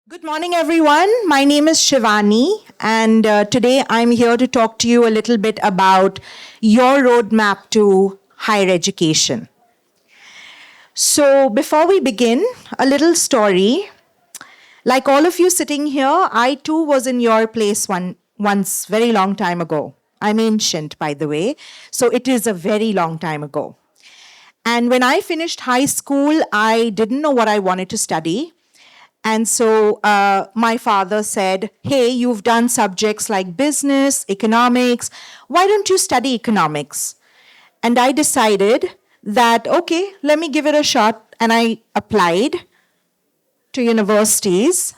Good morning, everyone. My name is Shivani, and today I'm here to talk to you a little bit about your roadmap to higher education. So, before we begin, a little story. Like all of you sitting here, I too was in your place once, very long time ago. I'm ancient, by the way, so it is a very long time ago. And when I finished high school, I didn't know what I wanted to study. And so my father said, "Hey, you've done subjects like business, economics. Why don't you study economics?" And I decided that, okay, let me give it a shot. And I applied to universities.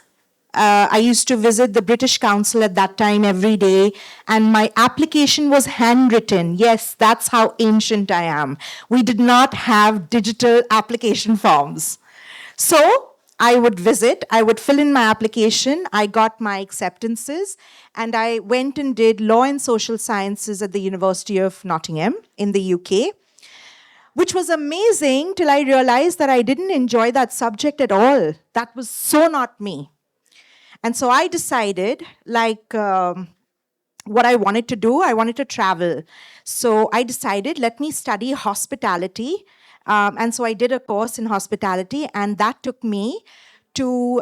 I used to visit the British Council at that time every day, and my application was handwritten. Yes, that's how ancient I am. We did not have digital application forms. So I would visit, I would fill in my application, I got my acceptances, and I went and did law and social sciences at the University of Nottingham in the UK, which was amazing till I realized that I didn't enjoy that subject at all. That was so not me. And so I decided, what I wanted to do, I wanted to travel. So I decided, let me study hospitality. And so I did a course in hospitality, and that took me to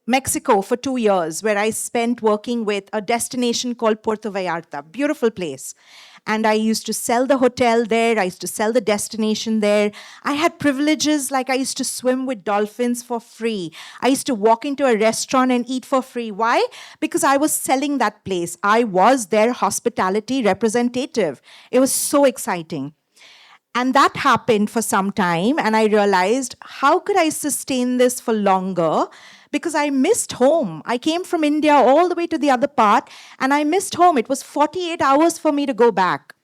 Mexico for 2 years, where I spent working with a destination called Puerto Vallarta, beautiful place. And I used to sell the hotel there, I used to sell the destination there. I had privileges like I used to swim with dolphins for free. I used to walk into a restaurant and eat for free. Why? Because I was selling that place. I was their hospitality representative. It was so exciting. And that happened for some time, and I realized, how could I sustain this for longer? Because I missed home. I came from India all the way to the other part, and I missed home. It was 48 hours for me to go back.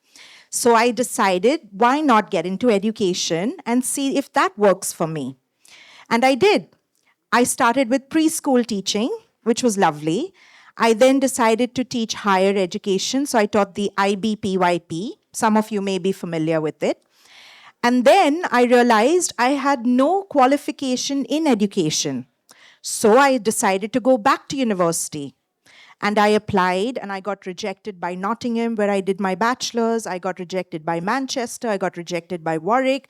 So I decided, why not get into education and see if that works for me? And I did. I started with preschool teaching, which was lovely. I then decided to teach higher education, so I taught the IBPYP. Some of you may be familiar with it. And then I realized I had no qualification in education. So I decided to go back to university. And I applied and I got rejected by Nottingham, where I did my bachelor's. I got rejected by Manchester. I got rejected by Warwick.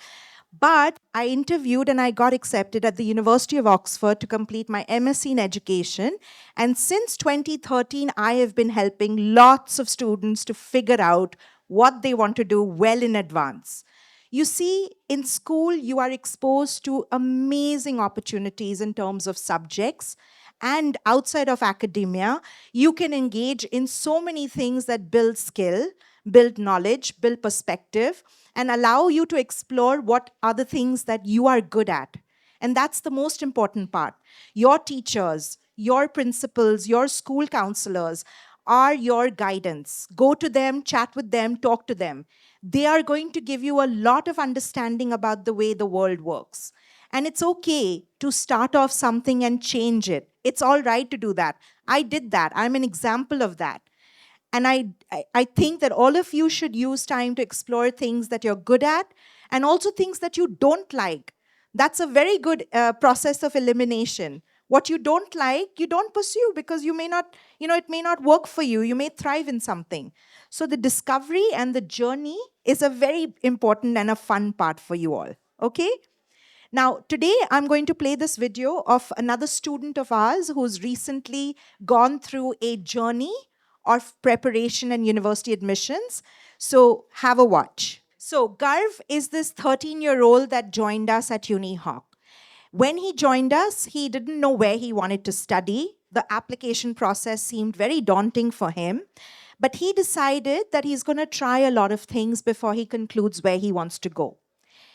But I interviewed and I got accepted at the University of Oxford to complete my MSc in education. And since 2013, I have been helping lots of students to figure out what they want to do well in advance. You see, in school, you are exposed to amazing opportunities in terms of subjects. And outside of academia, you can engage in so many things that build skill, build knowledge, build perspective, and allow you to explore what are the things that you are good at. And that's the most important part. Your teachers, your principals, your school counselors are your guidance. Go to them, chat with them, talk to them. They are going to give you a lot of understanding about the way the world works. And it's okay to start off something and change it. It's all right to do that. I did that. I'm an example of that. And I think that all of you should use time to explore things that you're good at and also things that you don't like. That's a very good process of elimination. What you don't like, you don't pursue because you may not, it may not work for you. You may thrive in something. So the discovery and the journey is a very important and a fun part for you all. Okay? Now, today I'm going to play this video of another student of ours who's recently gone through a journey of preparation and university admissions. So have a watch. So Garv is this 13-year-old that joined us at UniHawk. When he joined us, he didn't know where he wanted to study. The application process seemed very daunting for him. But he decided that he's going to try a lot of things before he concludes where he wants to go.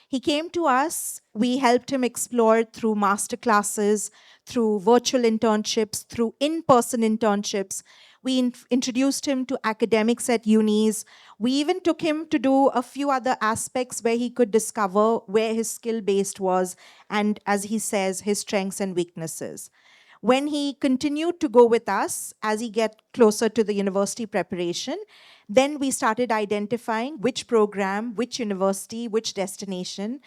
He came to us. We helped him explore through master classes, through virtual internships, through in-person internships. We introduced him to academics at unis. We even took him to do a few other aspects where he could discover where his skill base was and, as he says, his strengths and weaknesses. When he continued to go with us as he get closer to the university preparation, then we started identifying which program, which university, which destination,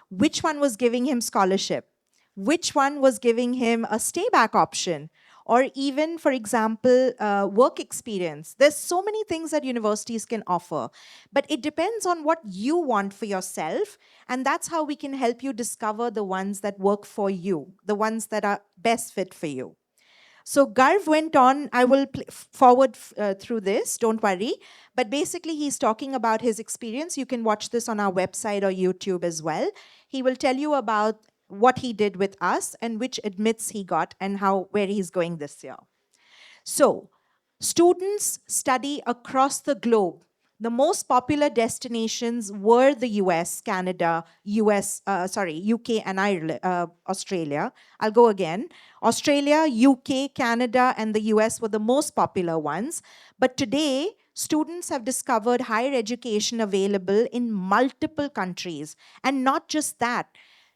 which one was giving him scholarship, which one was giving him a stay back option, or even, for example, work experience. There's so many things that universities can offer, but it depends on what you want for yourself, and that's how we can help you discover the ones that work for you, the ones that are best fit for you. So Garv went on, I will forward through this, don't worry. But basically, he's talking about his experience. You can watch this on our website or YouTube as well. He will tell you about what he did with us and which admits he got and how where he's going this year. So, students study across the globe. The most popular destinations were the US, Canada, UK, and Ireland, Australia. I'll go again. Australia, UK, Canada, and the US were the most popular ones. But today, students have discovered higher education available in multiple countries. And not just that,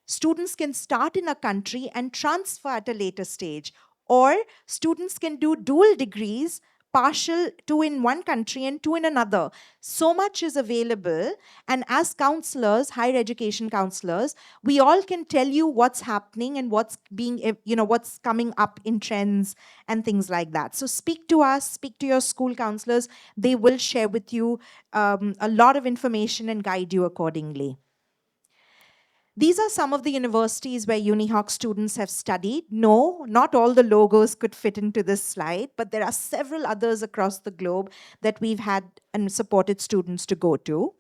students can start in a country and transfer at a later stage, or students can do dual degrees, partial, two in one country and two in another. So much is available. And as counselors, higher education counselors, we all can tell you what's happening and what's being, what's coming up in trends and things like that. So speak to us, speak to your school counselors. They will share with you a lot of information and guide you accordingly. These are some of the universities where UniHawk students have studied. No, not all the logos could fit into this slide, but there are several others across the globe that we've had and supported students to go to.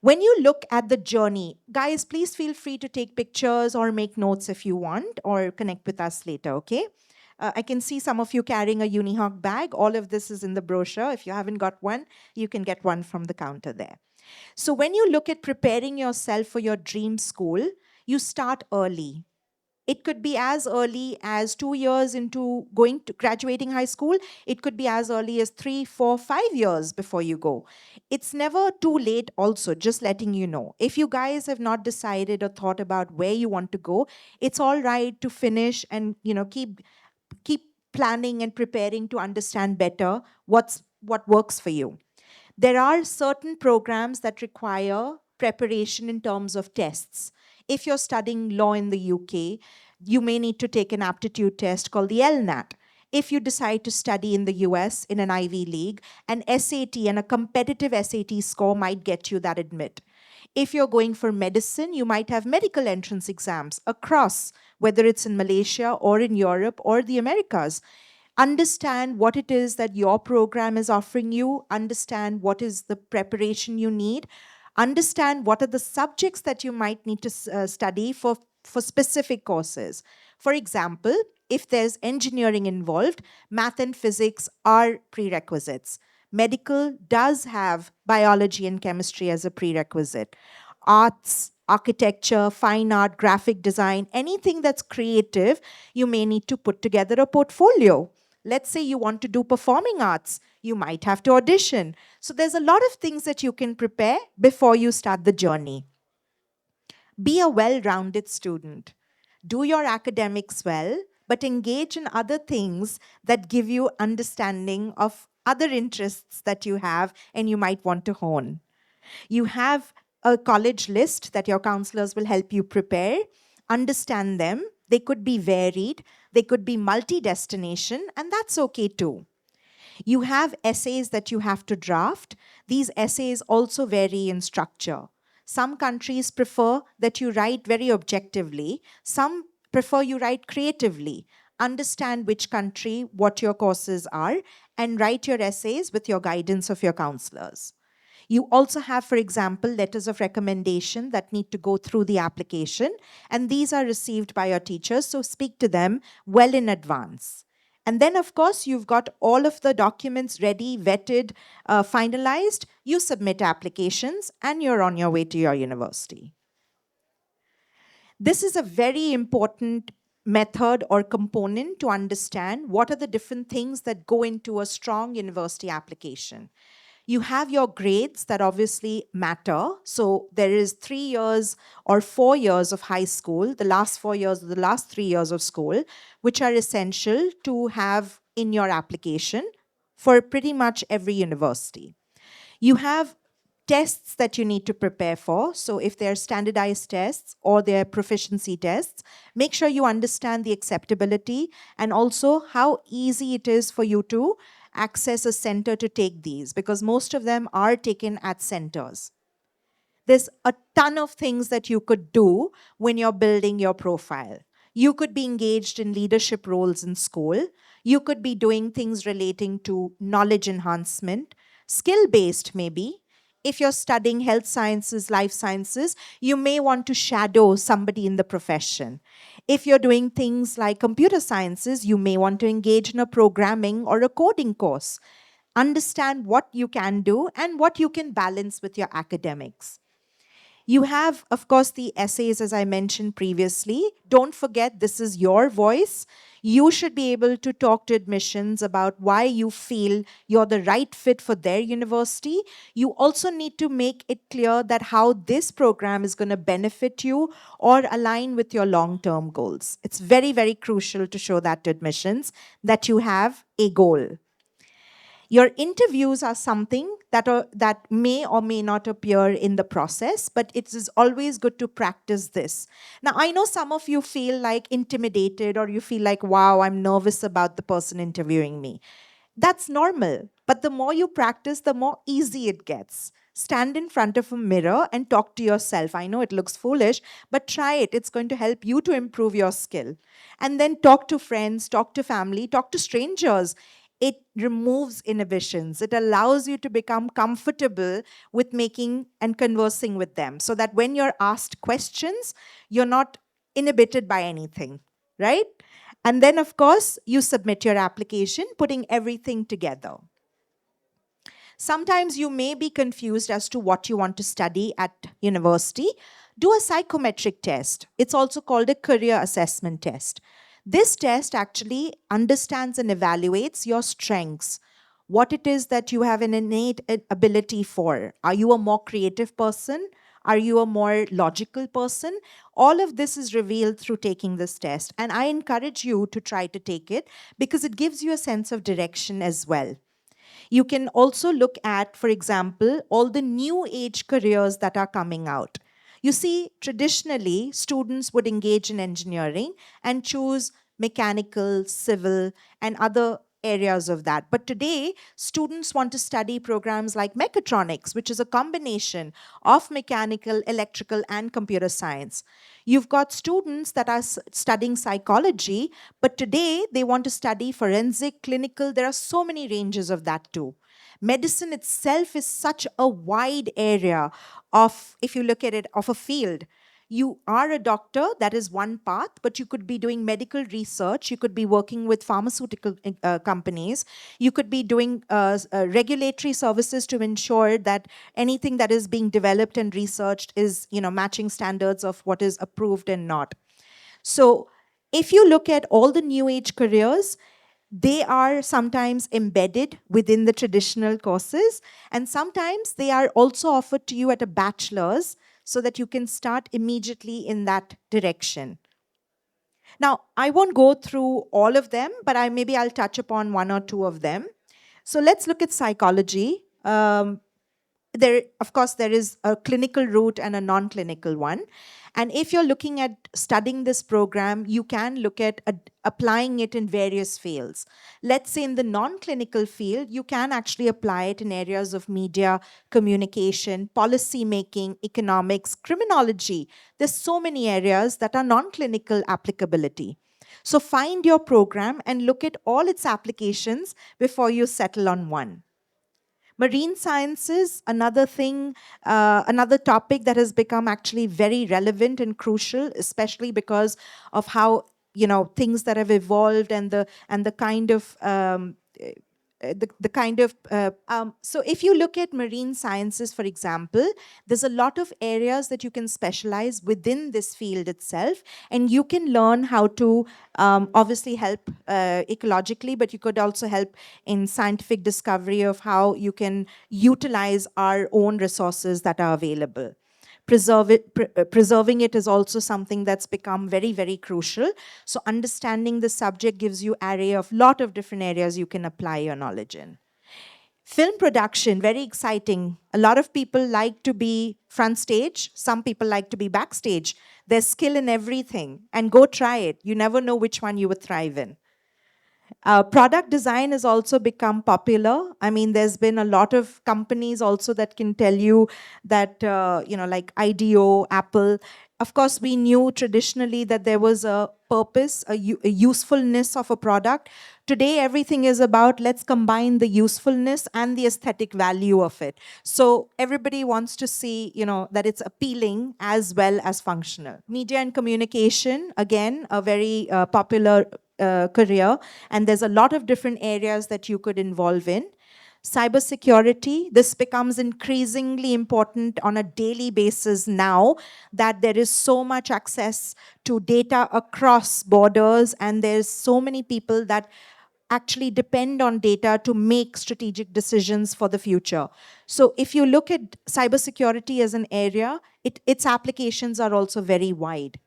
When you look at the journey, guys, please feel free to take pictures or make notes if you want, or connect with us later, okay? I can see some of you carrying a UniHawk bag. All of this is in the brochure. If you haven't got one, you can get one from the counter there. So when you look at preparing yourself for your dream school, you start early. It could be as early as 2 years into going to graduating high school. It could be as early as 3, 4, 5 years before you go. It's never too late also, just letting you know. If you guys have not decided or thought about where you want to go, it's all right to finish and keep planning and preparing to understand better what works for you. There are certain programs that require preparation in terms of tests. If you're studying law in the UK, you may need to take an aptitude test called the LNAT. If you decide to study in the US in an Ivy League, an SAT and a competitive SAT score might get you that admit. If you're going for medicine, you might have medical entrance exams across, whether it's in Malaysia or in Europe or the Americas. Understand what it is that your program is offering you, understand what is the preparation you need, understand what are the subjects that you might need to study for specific courses. For example, if there's engineering involved, math and physics are prerequisites. Medical does have biology and chemistry as a prerequisite. Arts, architecture, fine art, graphic design, anything that's creative, you may need to put together a portfolio. Let's say you want to do performing arts, you might have to audition. So there's a lot of things that you can prepare before you start the journey. Be a well-rounded student. Do your academics well, but engage in other things that give you understanding of other interests that you have and you might want to hone. You have a college list that your counselors will help you prepare. Understand them. They could be varied, they could be multi-destination, and that's okay too. You have essays that you have to draft. These essays also vary in structure. Some countries prefer that you write very objectively. Some prefer you write creatively. Understand which country, what your courses are, and write your essays with your guidance of your counselors. You also have, for example, letters of recommendation that need to go through the application, and these are received by your teachers, so speak to them well in advance. And then, of course, you've got all of the documents ready, vetted, finalized. You submit applications, and you're on your way to your university. This is a very important method or component to understand what are the different things that go into a strong university application. You have your grades that obviously matter. So there is 3 years or 4 years of high school, the last 4 years or the last 3 years of school, which are essential to have in your application for pretty much every university. You have tests that you need to prepare for. So if they're standardized tests or they're proficiency tests, make sure you understand the acceptability and also how easy it is for you to access a center to take these, because most of them are taken at centers. There's a ton of things that you could do when you're building your profile. You could be engaged in leadership roles in school. You could be doing things relating to knowledge enhancement, skill based maybe. If you're studying health sciences, life sciences, you may want to shadow somebody in the profession. If you're doing things like computer sciences, you may want to engage in a programming or a coding course. Understand what you can do and what you can balance with your academics. You have, of course, the essays, as I mentioned previously. Don't forget, this is your voice. You should be able to talk to admissions about why you feel you're the right fit for their university. You also need to make it clear that how this program is going to benefit you or align with your long-term goals. It's very, very crucial to show that to admissions that you have a goal. Your interviews are something that may or may not appear in the process, but it is always good to practice this. Now, I know some of you feel like intimidated or you feel like, wow, I'm nervous about the person interviewing me. That's normal, but the more you practice, the more easy it gets. Stand in front of a mirror and talk to yourself. I know it looks foolish, but try it. It's going to help you to improve your skill. And then talk to friends, talk to family, talk to strangers. It removes inhibitions. It allows you to become comfortable with making and conversing with them so that when you're asked questions, you're not inhibited by anything, right? And then, of course, you submit your application, putting everything together. Sometimes you may be confused as to what you want to study at university. Do a psychometric test. It's also called a career assessment test. This test actually understands and evaluates your strengths, what it is that you have an innate ability for. Are you a more creative person? Are you a more logical person? All of this is revealed through taking this test. And I encourage you to try to take it because it gives you a sense of direction as well. You can also look at, for example, all the new age careers that are coming out. You see, traditionally, students would engage in engineering and choose mechanical, civil, and other areas of that. But today, students want to study programs like mechatronics, which is a combination of mechanical, electrical, and computer science. You've got students that are studying psychology, but today they want to study forensic, clinical. There are so many ranges of that too. Medicine itself is such a wide area of, if you look at it, of a field. You are a doctor, that is one path, but you could be doing medical research. You could be working with pharmaceutical companies. You could be doing regulatory services to ensure that anything that is being developed and researched is, matching standards of what is approved and not. So if you look at all the new age careers, they are sometimes embedded within the traditional courses, and sometimes they are also offered to you at a bachelor's so that you can start immediately in that direction. Now, I won't go through all of them, but maybe I'll touch upon one or two of them. So let's look at psychology. There, of course, there is a clinical route and a non-clinical one. And if you're looking at studying this program, you can look at applying it in various fields. Let's say in the non-clinical field, you can actually apply it in areas of media, communication, policy making, economics, criminology. There's so many areas that are non-clinical applicability. So find your program and look at all its applications before you settle on one. Marine sciences, another thing, another topic that has become actually very relevant and crucial, especially because of how things that have evolved and the kind of so if you look at marine sciences, for example, there's a lot of areas that you can specialize within this field itself, and you can learn how to obviously help ecologically, but you could also help in scientific discovery of how you can utilize our own resources that are available. Preserving it is also something that's become very, very crucial. So understanding the subject gives you array of lot of different areas you can apply your knowledge in. Film production, very exciting. A lot of people like to be front stage. Some people like to be backstage. There's skill in everything. And go try it. You never know which one you would thrive in. Product design has also become popular. I mean, there's been a lot of companies also that can tell you that, like IDEO, Apple. Of course, we knew traditionally that there was a purpose, a usefulness of a product. Today, everything is about let's combine the usefulness and the aesthetic value of it. So everybody wants to see, that it's appealing as well as functional. Media and communication, again, a very popular career, and there's a lot of different areas that you could involve in. Cybersecurity, this becomes increasingly important on a daily basis now that there is so much access to data across borders, and there's so many people that actually depend on data to make strategic decisions for the future. So if you look at cybersecurity as an area, its applications are also very wide.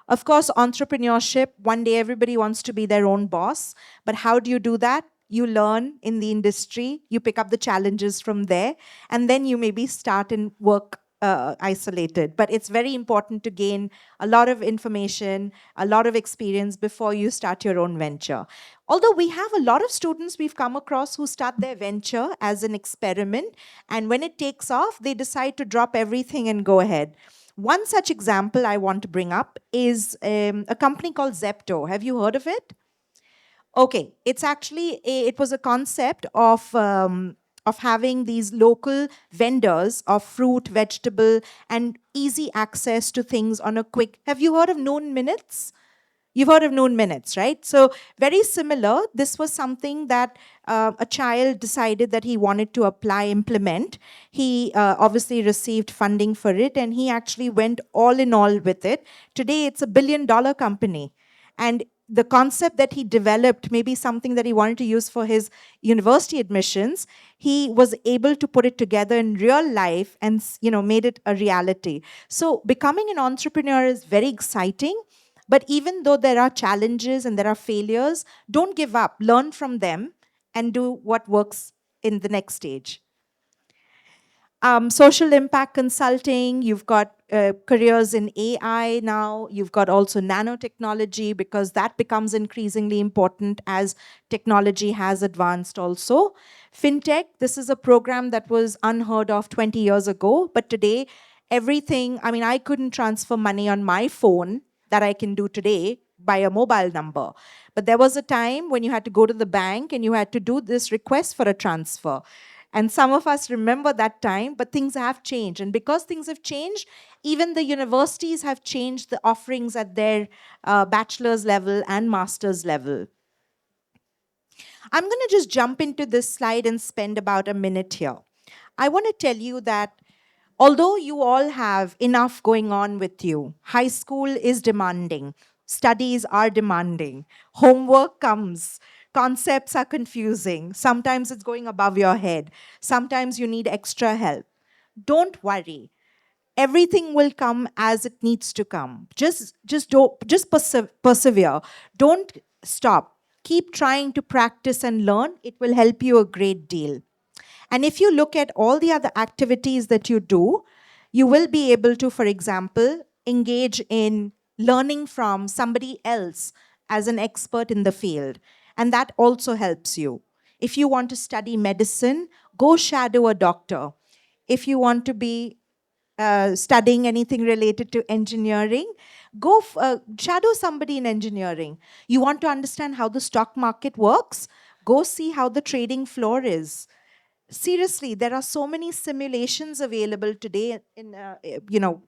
Of course, entrepreneurship, one day everybody wants to be their own boss, but how do you do that? You learn in the industry, you pick up the challenges from there, and then you maybe start and work isolated. But it's very important to gain a lot of information, a lot of experience before you start your own venture. Although we have a lot of students we've come across who start their venture as an experiment, and when it takes off, they decide to drop everything and go ahead. One such example I want to bring up is a company called Zepto. Have you heard of it? Okay, it was a concept of having these local vendors of fruit, vegetable, and easy access to things on a quick. Have you heard of Noon Minutes? You've heard of Noon Minutes, right? So very similar. This was something that a child decided that he wanted to implement. He obviously received funding for it, and he actually went all in all with it. Today, it's $1 billion company. And the concept that he developed, maybe something that he wanted to use for his university admissions, he was able to put it together in real life and made it a reality. So becoming an entrepreneur is very exciting. But even though there are challenges and there are failures, don't give up. Learn from them and do what works in the next stage. Social impact consulting, you've got careers in AI now, you've got also nanotechnology, because that becomes increasingly important as technology has advanced also. Fintech, this is a program that was unheard of 20 years ago, but today everything, I couldn't transfer money on my phone that I can do today by a mobile number. But there was a time when you had to go to the bank and you had to do this request for a transfer. And some of us remember that time, but things have changed. And because things have changed, even the universities have changed the offerings at their bachelor's level and master's level. I'm going to just jump into this slide and spend about a minute here. I want to tell you that although you all have enough going on with you, high school is demanding, studies are demanding, homework comes, concepts are confusing, sometimes it's going above your head, sometimes you need extra help. Don't worry. Everything will come as it needs to come. Just persevere. Don't stop. Keep trying to practice and learn. It will help you a great deal. And if you look at all the other activities that you do, you will be able to, for example, engage in learning from somebody else as an expert in the field. And that also helps you. If you want to study medicine, go shadow a doctor. If you want to be studying anything related to engineering, go shadow somebody in engineering. You want to understand how the stock market works? Go see how the trading floor is. Seriously, there are so many simulations available today in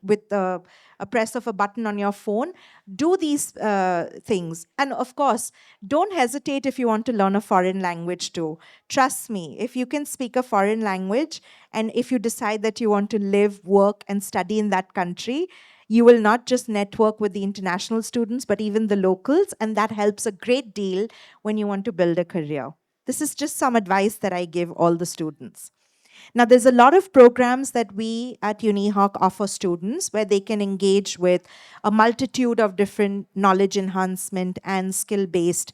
with a press of a button on your phone. Do these things, and of course, don't hesitate if you want to learn a foreign language too. Trust me, if you can speak a foreign language, and if you decide that you want to live, work, and study in that country, you will not just network with the international students, but even the locals, and that helps a great deal when you want to build a career. This is just some advice that I give all the students. Now, there's a lot of programs that we at UniHawk offer students where they can engage with a multitude of different knowledge enhancement and skill-based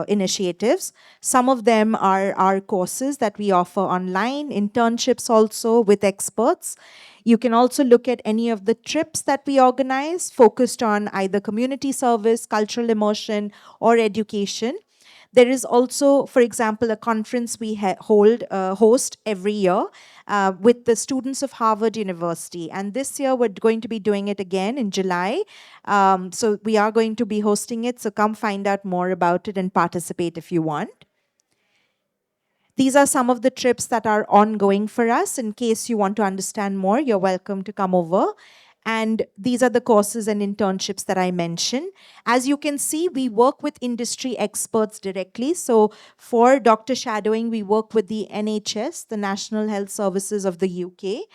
initiatives. Some of them are our courses that we offer online, internships also with experts. You can also look at any of the trips that we organize focused on either community service, cultural immersion, or education. There is also, for example, a conference we host every year with the students of Harvard University. And this year, we're going to be doing it again in July. So we are going to be hosting it. So come find out more about it and participate if you want. These are some of the trips that are ongoing for us. In case you want to understand more, you're welcome to come over. And these are the courses and internships that I mentioned. As you can see, we work with industry experts directly. So for doctor shadowing, we work with the NHS, the National Health Services of the UK.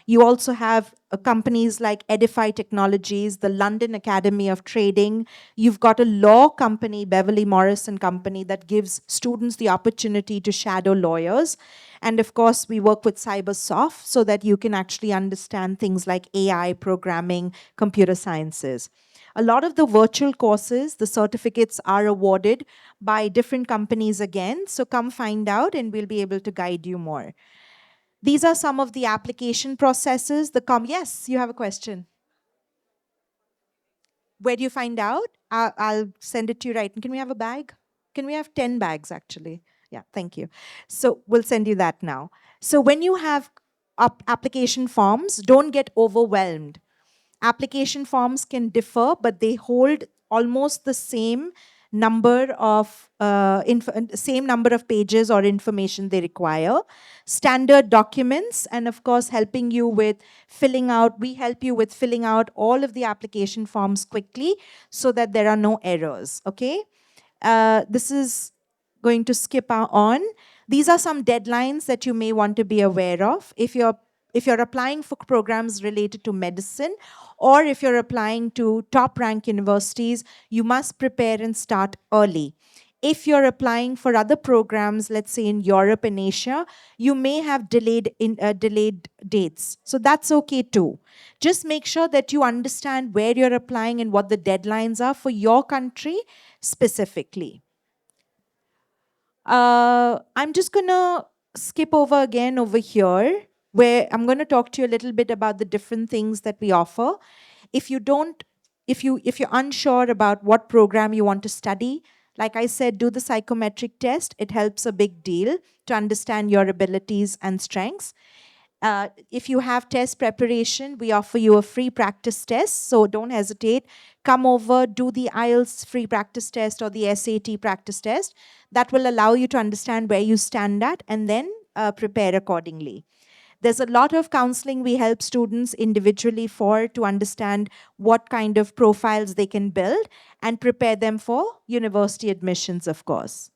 You also have companies like Edify Technologies, the London Academy of Trading. You've got a law company, Beverly Morris and Company, that gives students the opportunity to shadow lawyers. And of course, we work with Cybersoft so that you can actually understand things like AI, programming, computer sciences. A lot of the virtual courses, the certificates are awarded by different companies again. So come find out and we'll be able to guide you more. These are some of the application processes. Yes, you have a question. Where do you find out? I'll send it to you right. Can we have a bag? Can we have 10 bags, actually? Yeah, thank you. So we'll send you that now. So when you have application forms, don't get overwhelmed. Application forms can differ, but they hold almost the same number of same number of pages or information they require. Standard documents, and of course, helping you with filling out. We help you with filling out all of the application forms quickly so that there are no errors. Okay. This is going to skip on. These are some deadlines that you may want to be aware of. If you're applying for programs related to medicine, or if you're applying to top rank universities, you must prepare and start early. If you're applying for other programs, let's say in Europe and Asia, you may have delayed dates. So that's okay too. Just make sure that you understand where you're applying and what the deadlines are for your country specifically. I'm just going to skip over again over here, where I'm going to talk to you a little bit about the different things that we offer. If you don't, if you're unsure about what program you want to study, like I said, do the psychometric test. It helps a big deal to understand your abilities and strengths. If you have test preparation, we offer you a free practice test. So don't hesitate. Come over, do the IELTS free practice test or the SAT practice test. That will allow you to understand where you stand at and then prepare accordingly. There's a lot of counseling we help students individually for to understand what kind of profiles they can build and prepare them for university admissions, of course.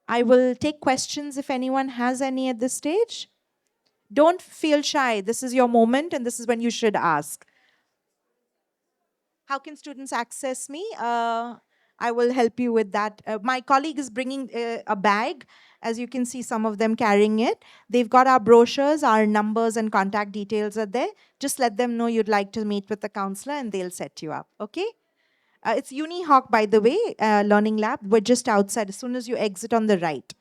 I will take questions if anyone has any at this stage. Don't feel shy. This is your moment, and this is when you should ask. How can students access me? I will help you with that. My colleague is bringing a bag. As you can see, some of them carrying it. They've got our brochures, our numbers and contact details are there. Just let them know you'd like to meet with the counselor, and they'll set you up, okay? It's UniHawk, by the way, Learning Lab. We're just outside as soon as you exit on the right.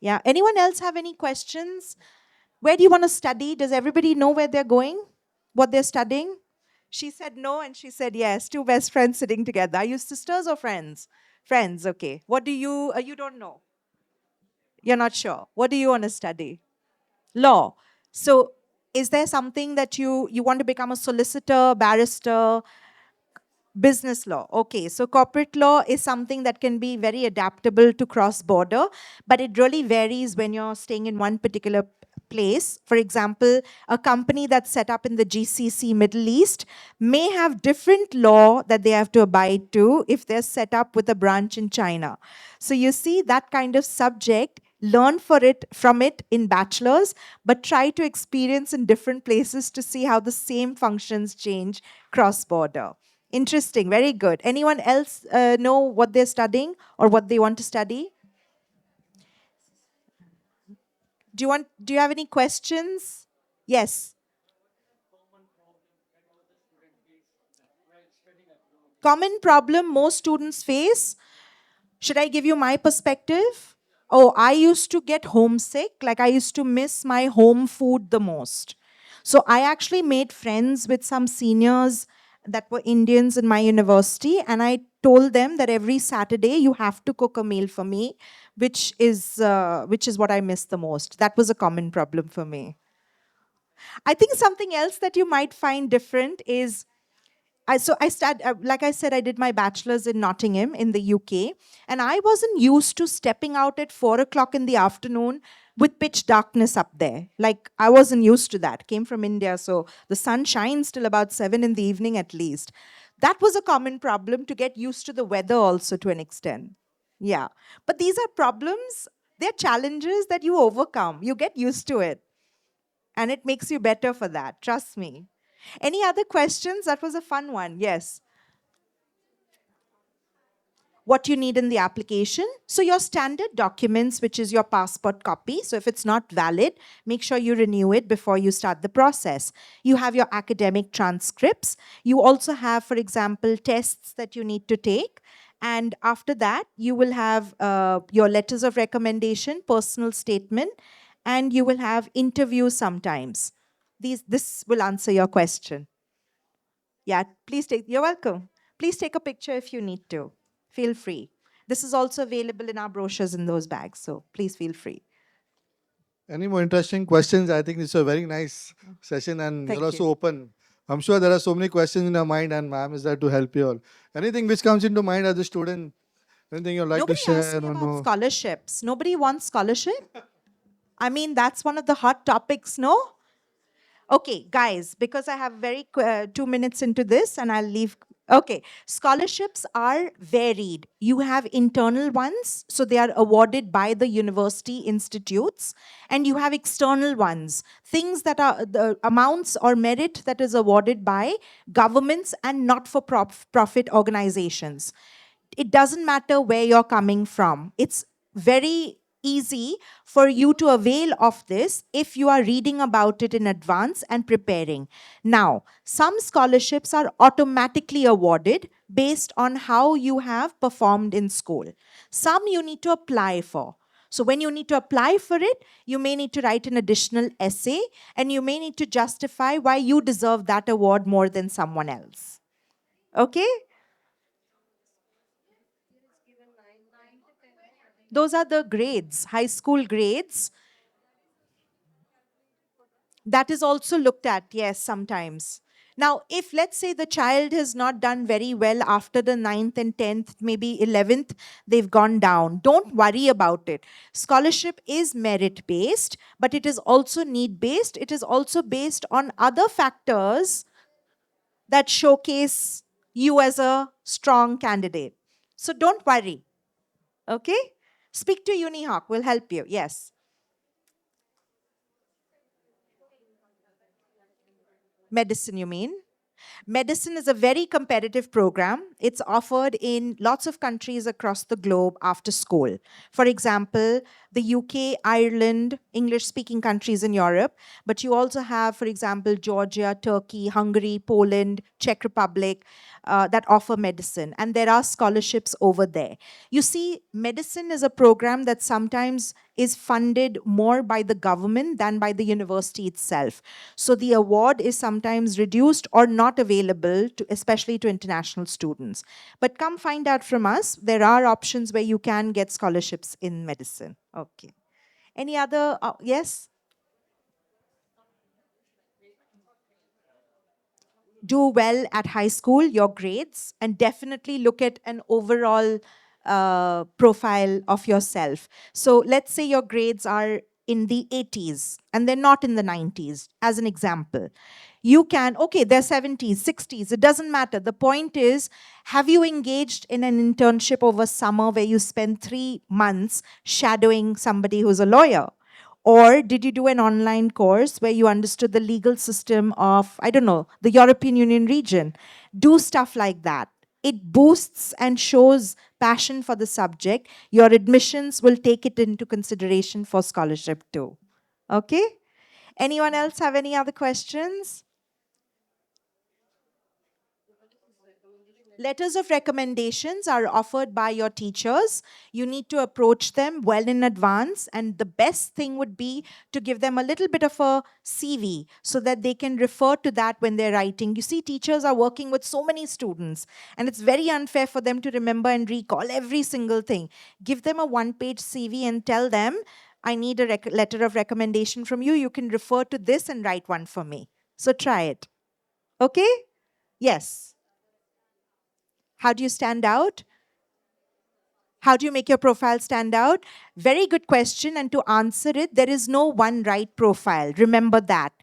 Yeah. Anyone else have any questions? Where do you want to study? Does everybody know where they're going? What they're studying? She said no, and she said yes. Two best friends sitting together. Are you sisters or friends? Friends, okay. What do you don't know? You're not sure. What do you want to study? Law. So is there something that you want to become a solicitor, barrister, business law? Okay, so corporate law is something that can be very adaptable to cross border, but it really varies when you're staying in one particular place. For example, a company that's set up in the GCC Middle East may have different law that they have to abide to if they're set up with a branch in China. So you see that kind of subject, learn from it in bachelor's, but try to experience in different places to see how the same functions change cross border. Interesting, very good. Anyone else know what they're studying or what they want to study? Do you have any questions? Yes. Common problem most students face. Should I give you my perspective? Oh, I used to get homesick. Like, I used to miss my home food the most. So I actually made friends with some seniors that were Indians in my university, and I told them that every Saturday you have to cook a meal for me, which is what I miss the most. That was a common problem for me. I think something else that you might find different is like I said, I did my bachelor's in Nottingham in the UK, and I wasn't used to stepping out at 4 o'clock in the afternoon with pitch darkness up there. Like, I wasn't used to that. Came from India, so the sun shines till about 7 in the evening at least. That was a common problem, to get used to the weather also to an extent. Yeah, but these are problems. They're challenges that you overcome. You get used to it, and it makes you better for that. Trust me. Any other questions? That was a fun one. Yes. What you need in the application. So, your standard documents, which is your passport copy. So, if it's not valid, make sure you renew it before you start the process. You have your academic transcripts. You also have, for example, tests that you need to take. And after that, you will have your letters of recommendation, personal statement, and you will have interviews sometimes. This will answer your question. Yeah, you're welcome. Please take a picture if you need to. Feel free. This is also available in our brochures in those bags, so please feel free. Any more interesting questions? I think this is a very nice session and you're Thank also you. open. I'm sure there are so many questions in your mind and ma'am is there to help you all. Anything which comes into mind as a student, anything you'd like to Nobody asked share me or about no? scholarships. Nobody wants scholarship? I mean, that's one of the hot topics, no? Okay, guys, because I have 2 minutes into this and I'll leave. Okay, scholarships are varied. You have internal ones, so they are awarded by the university institutes, and you have external ones, things that are the amounts or merit that is awarded by governments and not for profit organizations. It doesn't matter where you're coming from. It's very easy for you to avail of this if you are reading about it in advance and preparing. Now, some scholarships are automatically awarded based on how you have performed in school. Some you need to apply for. So, when you need to apply for it, you may need to write an additional essay, and you may need to justify why you deserve that award more than someone else. Okay? Those are the grades, high school grades. That is also looked at, yes, sometimes. Now, if let's say the child has not done very well after the ninth and 10th, maybe 11th, they've gone down. Don't worry about it. Scholarship is merit based, but it is also need based. It is also based on other factors that showcase you as a strong candidate. So don't worry, okay? Speak to UniHawk, we'll help you. Yes. Medicine, you mean? Medicine is a very competitive program. It's offered in lots of countries across the globe after school. For example, the UK, Ireland, English speaking countries in Europe. But you also have, for example, Georgia, Turkey, Hungary, Poland, Czech Republic that offer medicine. And there are scholarships over there. You see, medicine is a program that sometimes is funded more by the government than by the university itself. So the award is sometimes reduced or not available, to, especially to international students. But come find out from us, there are options where you can get scholarships in medicine. Okay. Any other? Yes? Do well at high school, your grades, and definitely look at an overall profile of yourself. So let's say your grades are in the 80s and they're not in the 90s, as an example. You can, okay, they're 70s, 60s, it doesn't matter. The point is, have you engaged in an internship over summer where you spend 3 months shadowing somebody who's a lawyer? Or did you do an online course where you understood the legal system of, I don't know, the European Union region? Do stuff like that. It boosts and shows passion for the subject. Your admissions will take it into consideration for scholarship too. Okay? Anyone else have any other questions? Letters of recommendations are offered by your teachers. You need to approach them well in advance. And the best thing would be to give them a little bit of a CV so that they can refer to that when they're writing. You see, teachers are working with so many students, and it's very unfair for them to remember and recall every single thing. Give them a one-page CV and tell them, I need a letter of recommendation from you. You can refer to this and write one for me. So try it. Okay? Yes. How do you stand out? How do you make your profile stand out? Very good question. And to answer it, there is no one right profile. Remember that.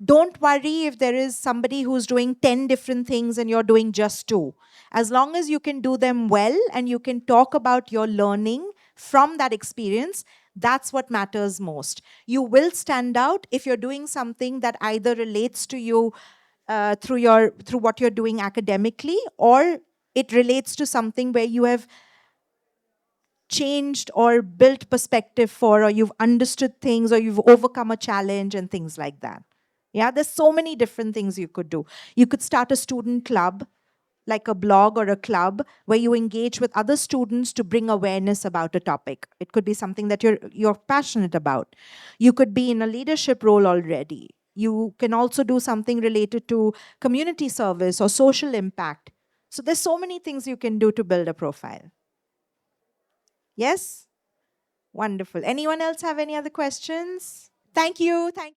Don't worry if there is somebody who's doing 10 different things and you're doing just two. As long as you can do them well and you can talk about your learning from that experience, that's what matters most. You will stand out if you're doing something that either relates to you through what you're doing academically, or it relates to something where you have changed or built perspective for, or you've understood things, or you've overcome a challenge and things like that. Yeah, there's so many different things you could do. You could start a student club, like a blog or a club, where you engage with other students to bring awareness about a topic. It could be something that you're passionate about. You could be in a leadership role already. You can also do something related to community service or social impact. So there's so many things you can do to build a profile. Yes? Wonderful. Anyone else have any other questions? Thank you. Thank